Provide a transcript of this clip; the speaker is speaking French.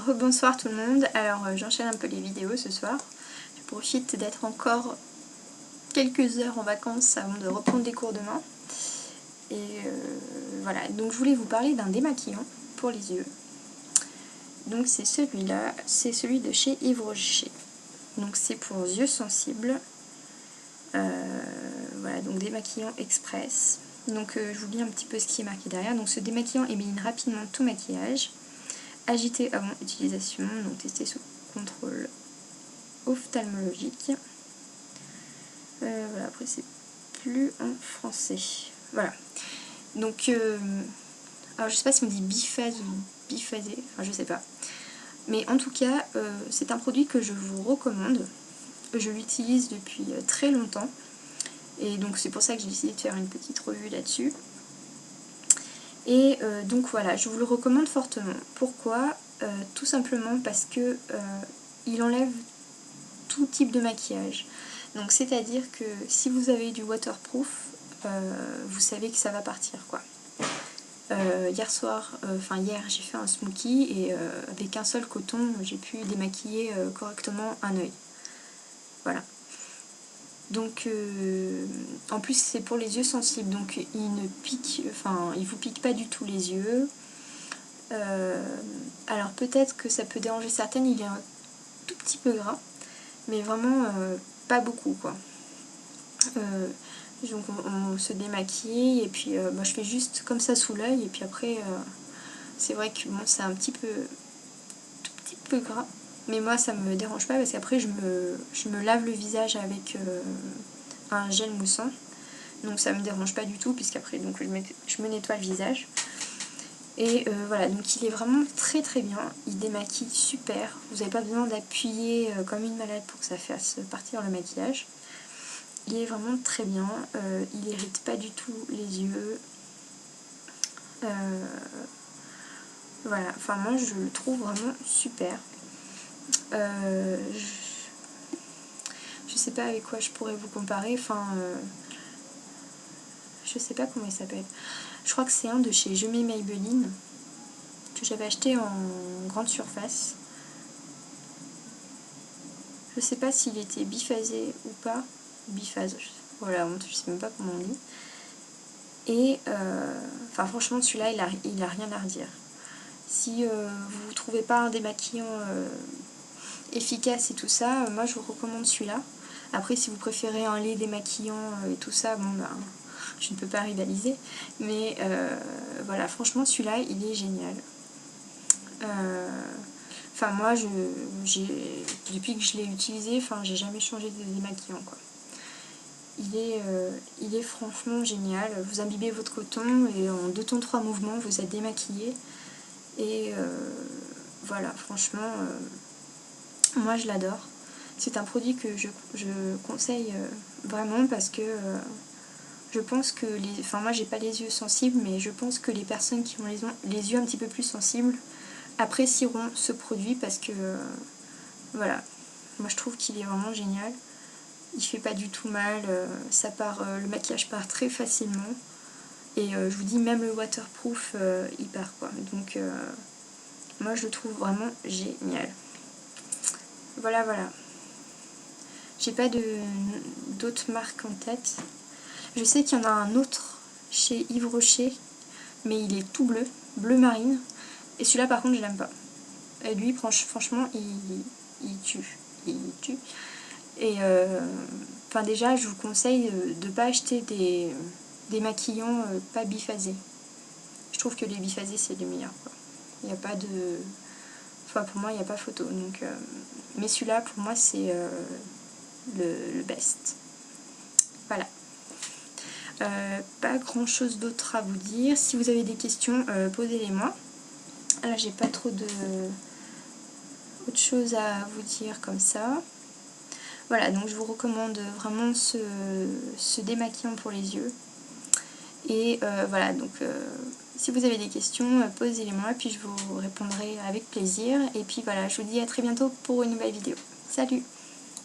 Rebonsoir tout le monde. Alors j'enchaîne un peu les vidéos ce soir. Je profite d'être encore quelques heures en vacances avant de reprendre les cours demain. Et voilà, donc je voulais vous parler d'un démaquillant pour les yeux. Donc c'est celui-là, c'est celui de chez Yves Rocher. Donc c'est pour yeux sensibles. Voilà, donc démaquillant express. Donc je vous lis un petit peu ce qui est marqué derrière. Donc ce démaquillant élimine rapidement tout maquillage. Agité avant utilisation, donc testé sous contrôle ophtalmologique. Voilà, après c'est plus en français. Voilà. Donc, alors je sais pas si on dit biphase ou biphasé, enfin je sais pas. Mais en tout cas, c'est un produit que je vous recommande. Je l'utilise depuis très longtemps. Et donc c'est pour ça que j'ai décidé de faire une petite revue là-dessus. Et donc voilà, je vous le recommande fortement. Pourquoi ? Tout simplement parce que il enlève tout type de maquillage. Donc c'est-à-dire que si vous avez du waterproof, vous savez que ça va partir quoi. Hier j'ai fait un smoky et avec un seul coton j'ai pu démaquiller correctement un œil. Voilà. Donc en plus c'est pour les yeux sensibles, donc il vous pique pas du tout les yeux. Alors peut-être que ça peut déranger certaines, il est un tout petit peu gras, mais vraiment pas beaucoup quoi. Donc on se démaquille et puis je fais juste comme ça sous l'œil et puis après c'est vrai que bon, c'est un tout petit peu gras, mais moi ça me dérange pas parce qu'après je me lave le visage avec un gel moussant, donc ça me dérange pas du tout puisqu'après donc je me nettoie le visage. Et voilà, donc il est vraiment très très bien, il démaquille super, vous n'avez pas besoin d'appuyer comme une malade pour que ça fasse partir le maquillage. Il est vraiment très bien, il n'irrite pas du tout les yeux. Voilà, enfin moi je le trouve vraiment super. Je sais pas avec quoi je pourrais vous comparer, enfin je sais pas comment il s'appelle. Je crois que c'est un de chez Je mets Maybelline que j'avais acheté en grande surface. Je sais pas s'il était biphasé ou pas. Biphase, voilà, je sais même pas comment on dit. Et franchement celui-là il a rien à redire. Si vous trouvez pas un démaquillant efficace et tout ça, moi je vous recommande celui-là. Après si vous préférez un lait démaquillant et tout ça, bon ben je ne peux pas rivaliser. Mais voilà, franchement celui-là il est génial. Enfin moi depuis que je l'ai utilisé, j'ai jamais changé de démaquillant quoi. Il est franchement génial. Vous imbibez votre coton et en 2 temps 3 mouvements vous êtes démaquillé. Et voilà, franchement, moi je l'adore. C'est un produit que je conseille vraiment parce que je pense que moi j'ai pas les yeux sensibles, mais je pense que les personnes qui ont les yeux un petit peu plus sensibles apprécieront ce produit parce que voilà, moi je trouve qu'il est vraiment génial. Il fait pas du tout mal, le maquillage part très facilement. Et je vous dis, même le waterproof, il part quoi. Donc moi je le trouve vraiment génial. Voilà. J'ai pas d'autres marques en tête. Je sais qu'il y en a un autre chez Yves Rocher, mais il est tout bleu marine. Et celui-là par contre je l'aime pas. Et lui franchement il tue. Et déjà je vous conseille de pas acheter des maquillants pas biphasés. Je trouve que les biphasés c'est les meilleurs quoi. Il n'y a pas de... pour moi il n'y a pas photo. Donc, mais celui-là pour moi c'est le best. Voilà. Pas grand chose d'autre à vous dire. Si vous avez des questions, posez-les moi. Là j'ai pas trop autre chose à vous dire comme ça. Voilà, donc je vous recommande vraiment ce démaquillant pour les yeux. Et voilà, donc si vous avez des questions, posez-les moi, puis je vous répondrai avec plaisir. Et puis voilà, je vous dis à très bientôt pour une nouvelle vidéo. Salut!